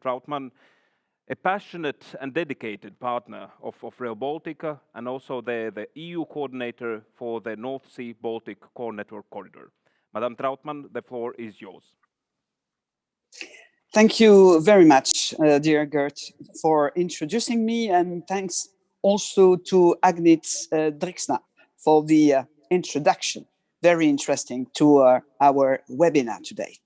Trautmann, a passionate and dedicated partner of Rail Baltica and also the EU coordinator for the North Sea Baltic Core Network Corridor. Madam Trautmann, the floor is yours. Thank you very much, dear Gert, for introducing me, and thanks also to Agnit Drixna for the introduction. Very interesting to our webinar today.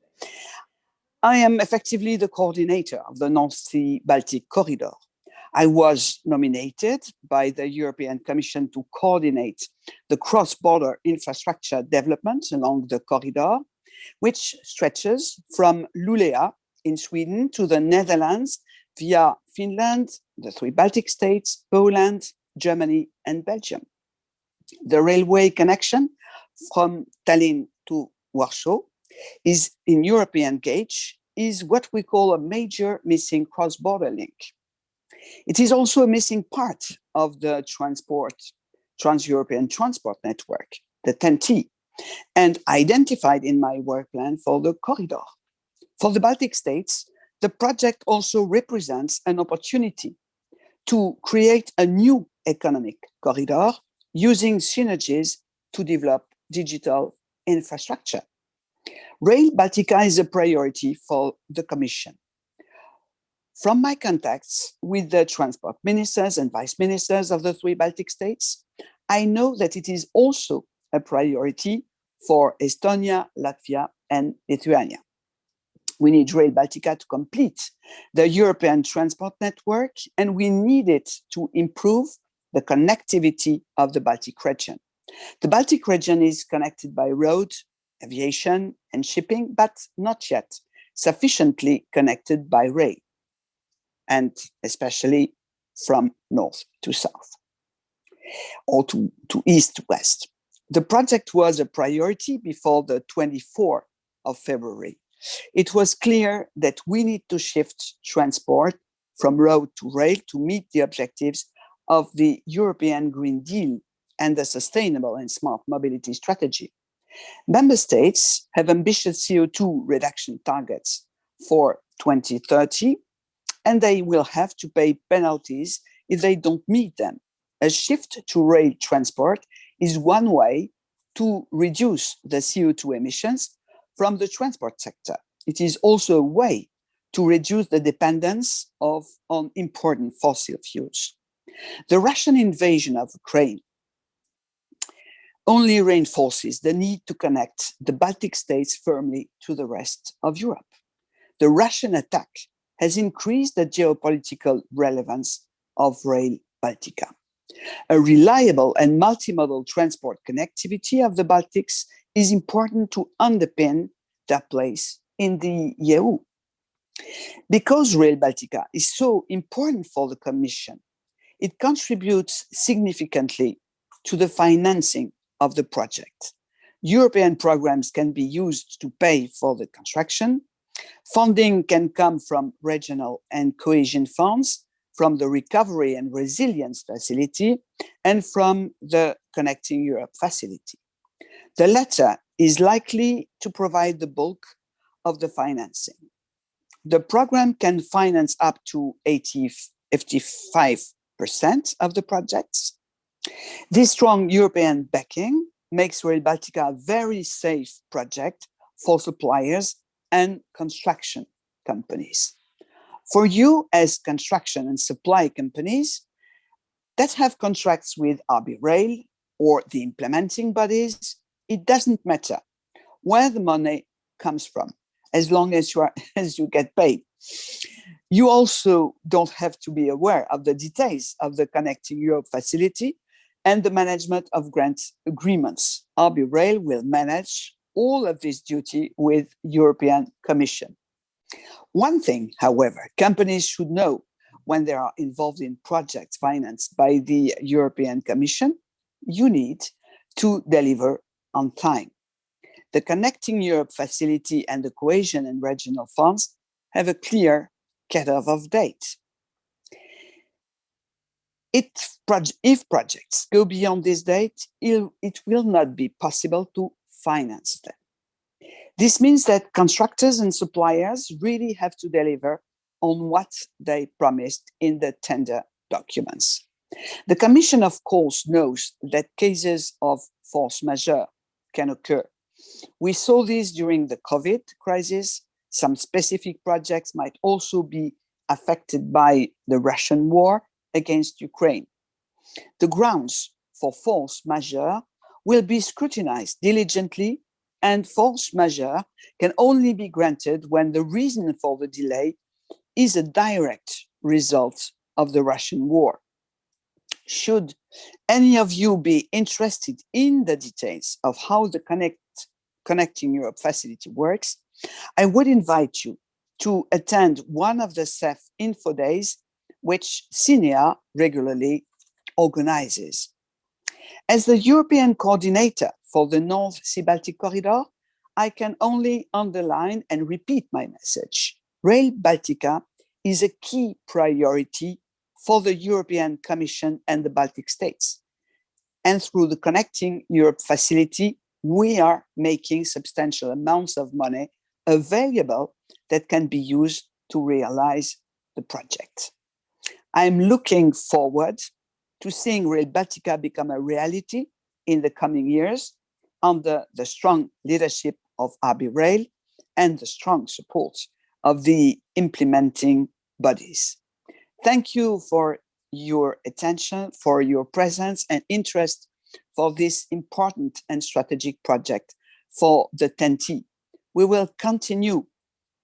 I am effectively the coordinator of the North Sea Baltic Corridor. I was nominated by the European Commission to coordinate the cross-border infrastructure development along the corridor, which stretches from Luleå in Sweden to the Netherlands via Finland, the 3 Baltic states, Poland, Germany, and Belgium. The railway connection from Tallinn to Warsaw is in European gauge, is what we call a major missing cross-border link. It is also a missing part of the Trans-European Transport Network, the TEN-T, and identified in my work plan for the corridor. For the Baltic states, the project also represents an opportunity to create a new economic corridor using synergies to develop digital infrastructure. Rail Baltica is a priority for the Commission. From my contacts with the transport ministers and vice ministers of the 3 Baltic states, I know that it is also a priority for Estonia, Latvia, and Lithuania. We need Rail Baltica to complete the European transport network, and we need it to improve the connectivity of the Baltic region. The Baltic region is connected by road, aviation, and shipping, but not yet sufficiently connected by rail, and especially from north to south, or to east to west. The project was a priority before the 24th of February. It was clear that we need to shift transport from road to rail to meet the objectives of the European Green Deal and the Sustainable and Smart Mobility Strategy. Member states have ambitious CO2 reduction targets for 2030, and they will have to pay penalties if they don't meet them. A shift to rail transport is one way to reduce the CO2 emissions from the transport sector. It is also a way to reduce the dependence on important fossil fuels. The Russian invasion of Ukraine only reinforces the need to connect the Baltic states firmly to the rest of Europe. The Russian attack has increased the geopolitical relevance of Rail Baltica. A reliable and multimodal transport connectivity of the Baltics is important to underpin their place in the EU. Because Rail Baltica is so important for the Commission, it contributes significantly to the financing of the project. European programs can be used to pay for the construction. Funding can come from regional and cohesion funds, from the Recovery and Resilience Facility, and from the Connecting Europe Facility. The latter is likely to provide the bulk of the financing. The program can finance up to 55% of the projects. This strong European backing makes Rail Baltica a very safe project for suppliers and construction companies. For you as construction and supply companies that have contracts with RB Rail or the implementing bodies, it doesn't matter where the money comes from, as long as you get paid. You also don't have to be aware of the details of the Connecting Europe facility and the management of grant agreements. RB Rail will manage all of this duty with European Commission. One thing, however, companies should know when they are involved in projects financed by the European Commission, you need to deliver on time. The Connecting Europe facility and the cohesion and regional funds have a clear cutoff of date. If projects go beyond this date, it will not be possible to finance them. This means that constructors and suppliers really have to deliver on what they promised in the tender documents. The Commission, of course, knows that cases of force majeure can occur. We saw this during the COVID crisis. Some specific projects might also be affected by the Russian war against Ukraine. The grounds for force majeure will be scrutinized diligently, and force majeure can only be granted when the reason for the delay is a direct result of the Russian war. Should any of you be interested in the details of how the Connecting Europe facility works, I would invite you to attend one of the CEF Info Days, which CINEA regularly organizes. As the European coordinator for the North Sea Baltic Corridor, I can only underline and repeat my message. Rail Baltica is a key priority for the European Commission and the Baltic states. And through the Connecting Europe facility, we are making substantial amounts of money available that can be used to realize the project. I'm looking forward to seeing Rail Baltica become a reality in the coming years under the strong leadership of RB Rail and the strong support of the implementing bodies. Thank you for your attention, for your presence and interest for this important and strategic project for the TEN-T. We will continue,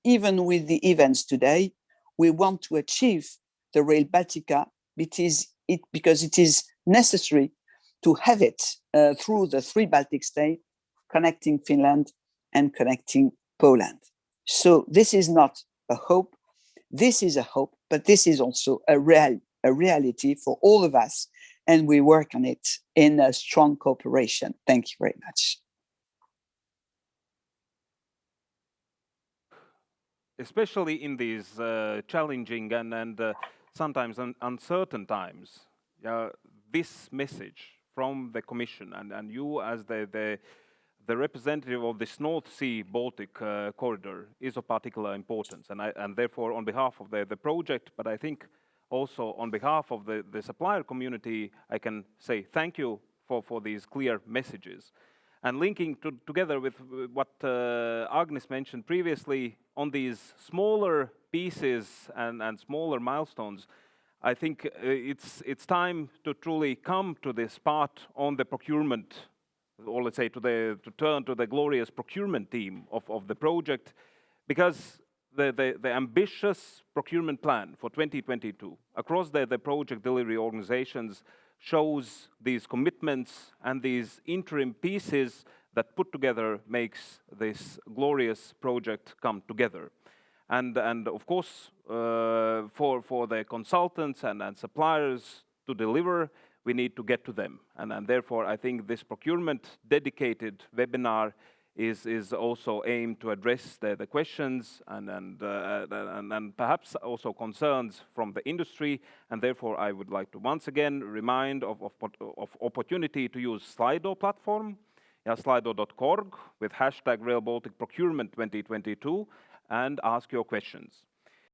even with the events today. We want to achieve the Rail Baltica because it is necessary to have it through the 3 Baltic states, connecting Finland and connecting Poland. So this is not a hope, this is a hope, but this is also a reality for all of us, and we work on it in a strong cooperation. Thank you very much. Especially in these challenging and sometimes uncertain times, this message from the Commission and you as the representative of this North Sea Baltic corridor is of particular importance, and therefore on behalf of the project, but I think also on behalf of the supplier community, I can say thank you for these clear messages. And linking together with what Agnes mentioned previously on these smaller pieces and smaller milestones, I think it's time to truly come to this part on the procurement, or let's say to turn to the glorious procurement team of the project, because the ambitious procurement plan for 2022 across the project delivery organizations shows these commitments and these interim pieces that put together makes this glorious project come together. And of course, for the consultants and suppliers to deliver, we need to get to them. And therefore, I think this procurement dedicated webinar is also aimed to address the questions and perhaps also concerns from the industry. And therefore, I would like to once again remind of opportunity to use Slido platform, slido.org with hashtag Rail Baltic Procurement 2022, and ask your questions.